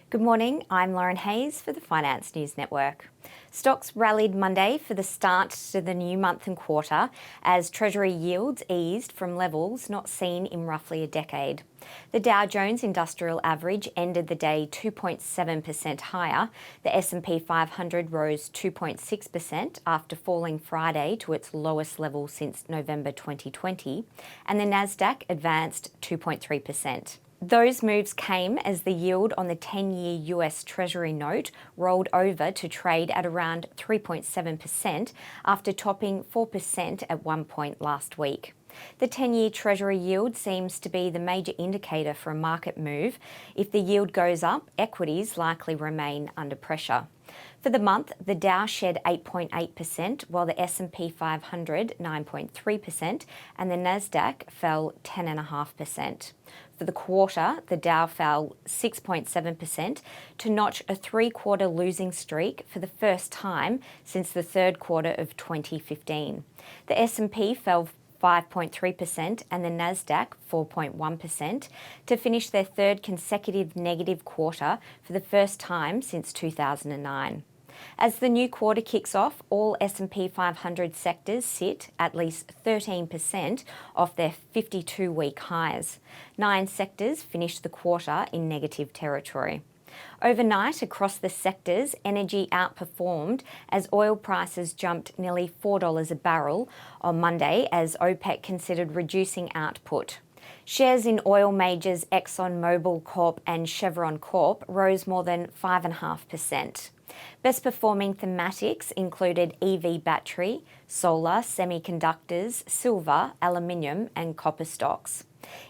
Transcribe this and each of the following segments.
Good morning, I'm Lauren Hayes for the Finance News Network. Stocks rallied Monday for the start to the new month and quarter as Treasury yields eased from levels not seen in roughly a decade. The Dow Jones Industrial Average ended the day 2.7% higher. The S&P 500 rose 2.6% after falling Friday to its lowest level since November 2020, and the Nasdaq advanced 2.3%. Those moves came as the yield on the 10-year US Treasury note rolled over to trade at around 3.7% after topping 4% at one point last week. The 10-year Treasury yield seems to be the major indicator for a market move. If the yield goes up, equities likely remain under pressure. For the month, the Dow shed 8.8%, while the S&P 500 9.3%, and the Nasdaq fell 10.5%. For the quarter, the Dow fell 6.7% to notch a three-quarter losing streak for the first time since the third quarter of 2015. The S&P fell 5.3% and the Nasdaq 4.1% to finish their third consecutive negative quarter for the first time since 2009. As the new quarter kicks off, all S&P 500 sectors sit at least 13% off their 52-week highs. 9 sectors finished the quarter in negative territory. Overnight, across the sectors, energy outperformed as oil prices jumped nearly $4 a barrel on Monday as OPEC considered reducing output. Shares in oil majors ExxonMobil Corp and Chevron Corp rose more than 5.5%. Best performing thematics included EV battery, solar, semiconductors, silver, aluminium and copper stocks.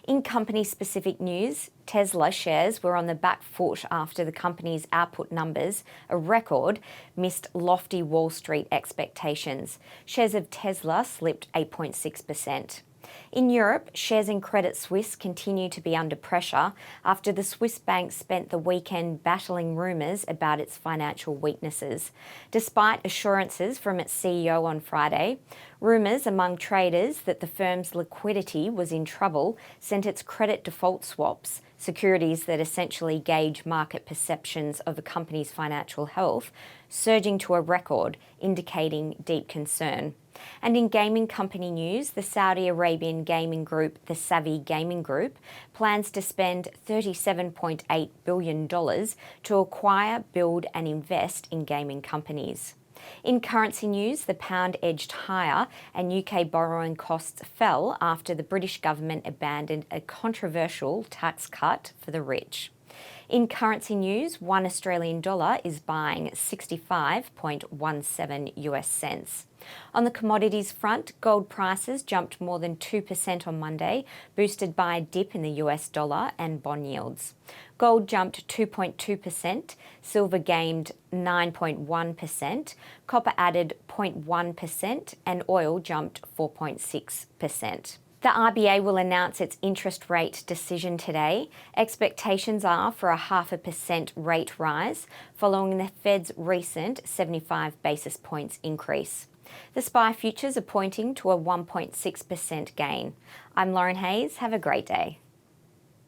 In company-specific news, Tesla shares were on the back foot after the company's output numbers, a record, missed lofty Wall Street expectations. Shares of Tesla slipped 8.6%. In Europe, shares in Credit Suisse continue to be under pressure after the Swiss bank spent the weekend battling rumours about its financial weaknesses. Despite assurances from its CEO on Friday, rumours among traders that the firm's liquidity was in trouble sent its credit default swaps, securities that essentially gauge market perceptions of a company's financial health, surging to a record, indicating deep concern. And in gaming company news, the Saudi Arabian gaming group, the Savvy Gaming Group, plans to spend $37.8 billion to acquire, build and invest in gaming companies. In currency news, the pound edged higher and UK borrowing costs fell after the British government abandoned a controversial tax cut for the rich. In currency news, $1 Australian dollar is buying 65.17 US cents. On the commodities front, gold prices jumped more than 2% on Monday, boosted by a dip in the US dollar and bond yields. Gold jumped 2.2%, silver gained 9.1%, copper added 0.1%, and oil jumped 4.6%. The RBA will announce its interest rate decision today. Expectations are for a 0.5% rate rise following the Fed's recent 75 basis points increase. The SPI futures are pointing to a 1.6% gain. I'm Lauren Hayes. Have a great day.